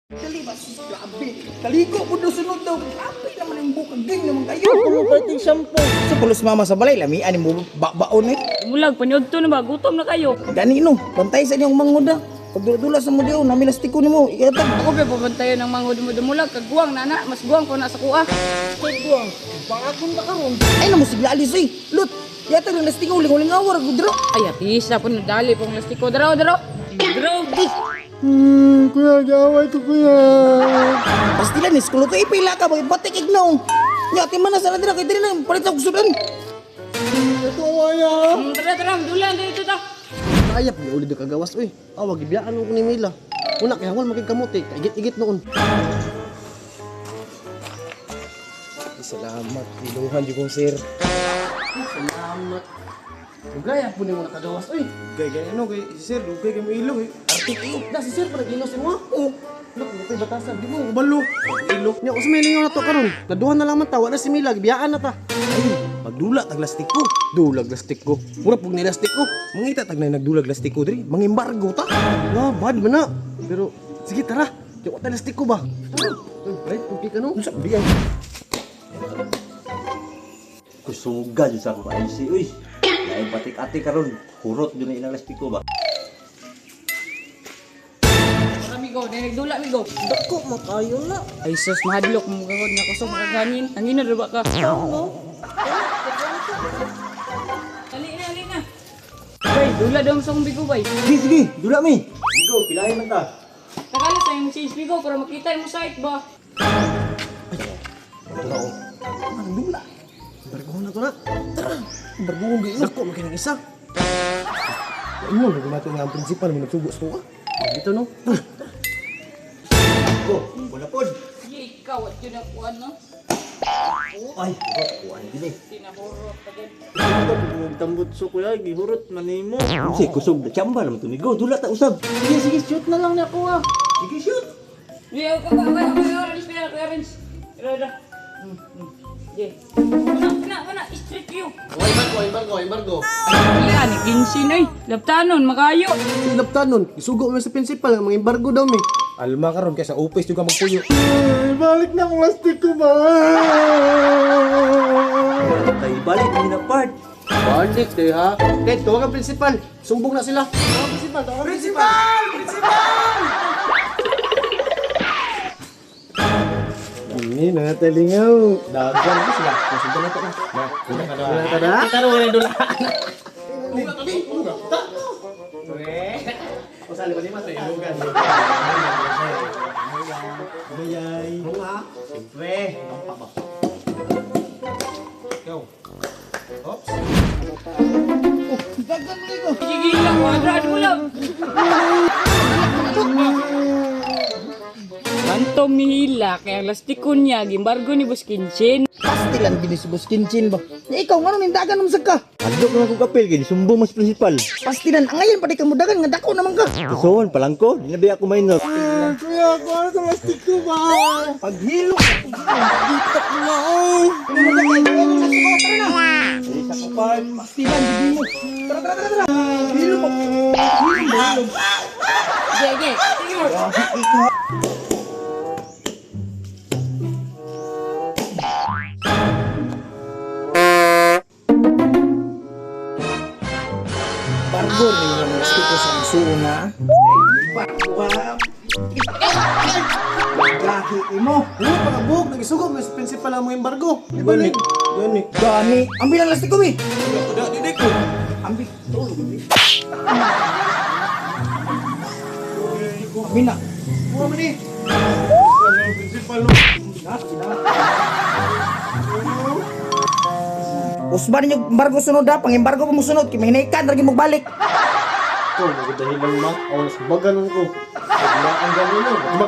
Dali ba sus grabe. Kaliko po daw sunod daw. Grabe naman yung bukag ding naman kayo. Pulo pa iting shampoo. Sa pulos mama sa balay lamian mo baon eh. Mulag, panyod to na ba? Gutom na kayo. Gani no, bantay sa inyong manguda. Pagdula-dula sa mo diyo, namilastiko nimo. Iatag. Ako ba pabantayan ng mga dumulag? Kagguang nana, mas guwang ko na sa kuha. Kagwang. Bakakon ba karon? Ay na mo sigla alis eh. Lut, yatag ng lastiko uling-uling awar gudro. Ay, atis na po nadali pong lastiko. Daraw. Daraw. Kuya, gaway ko kuya. Pastilan ni skulo to ipila ka bakit batik ignaw. Nyati man na sana dira kay diri na palit og sudan. Ito kaya. Tara, dulan dito ta. Ayap ni ulit kagawas oy. Awag ibiyaan ko ni Mila. Una kay hangol maging kamote, igit-igit noon. Salamat, iluhan di kong sir. Salamat. Ugay po ni mo nakagawas oy. Gay ano kay sir, dugay kay mo ilo eh. Artik iyo. Na si sir para ginos mo. Oh. Look, kay batasan di mo ubalo. Ilo. Nya usmelingon na to karon. Naduhan na lang man ta, wala si Mila, gibiyaan na ta. Ay, magdula tag lastik ko. Dulag lastik ko. Mura pug nilastik ko. Mangita tag na nagdulag lastik ko diri, mangimbargo ta. Wah, bad man na. Pero sige tara. Yung lastik ko ba? Right, puki ka no? Unsa biyay? Kusuga dyan sa akong IC, uy. Lain batik-atik karon, hurot dyan na ilang lastiko ba? Tara, migo. Nagdula, migo. Dako makayo na. Ay, sus, mahadlok mo gagod na kusog makaganin. Hangin na ba ka? Dali na. Bay, dula daw sa kong bigo, bay. Sige, dula mi! Ikaw, pilahin man ta. Nakalas na yung message bigo para makita yung site ba? Dula o. Ang dula. Barguhon na to na. Tara. Barguhon gino. Dako makinang isa. Imo nagmato nga ang prinsipal mo nagsugo sa ko. Dito no. Go, wala pod. Sige, ikaw at yun ang kuhan, no? Ay, hurot, kuhan din eh. Tinahurot pa din. Tambot so kuya, gihurot manimo. Kasi kusog na tsamba naman to. Go, dula ta usab. Sige, shoot na lang na ako ah. Sige, shoot! Iya, kau orange, orange. Ada. Mana, street view. Embargo. Yan, ginsin ay. Laptanon, makayo. Silaptanon, isugo mo sa principal ang mga embargo daw mi. Alma karon kaysa upis juga magpuyo. Balik na ang plastic ko ba? Tayo balik, hindi na part. Balik tayo ha. Kaya tuwag ang principal. Sumbong na sila. Tuwag principal. Ini natalingaw. Dagan ko sila. Masudan na to. Na, Taro na dula. Usali ba di mas ilugan. Bayay. Bunga. Siyempre. Go. Oops. Dagan mo ito. Gigil lang, wadrad mo lang. Kantong ni Hila, kaya lastikon niya, gimbargo ni Boss Kinchin. Pastilan binisubos kinchin ba? Ya ikaw nga nung dagan naman ka. Adlok naman kong kapil, kaya sumbong mas principal. Pastilan, ang ngayon pa di ka mo dagan nga dako naman ka. Kusuon, palangko, di na ba ako minor. Kuya, ako ano sa plastic ko ba? Paghilo. Dito ko na Isa ko part. Pastilan, hindi mo. Tara. Hilo mo. Hilo. Sige. Bargo rin yung gusto ko sa suna. Bargo. Gahi mo. Ano pagabog, nagisugo mo sa principal ang mga embargo. Di ba ni? Gani. Ambil ang lastik ko, mi. Didik ko. Ambil. Tulog, mi. Ambil na. Buha mo ni. Principal no. Usban yung embargo sunod ha. Pang-embargo pa mo sunod. Kimahinaikan, lagi mo balik. Ko, magdahilan ma. Awas baganon ko. Ang gano'n mo.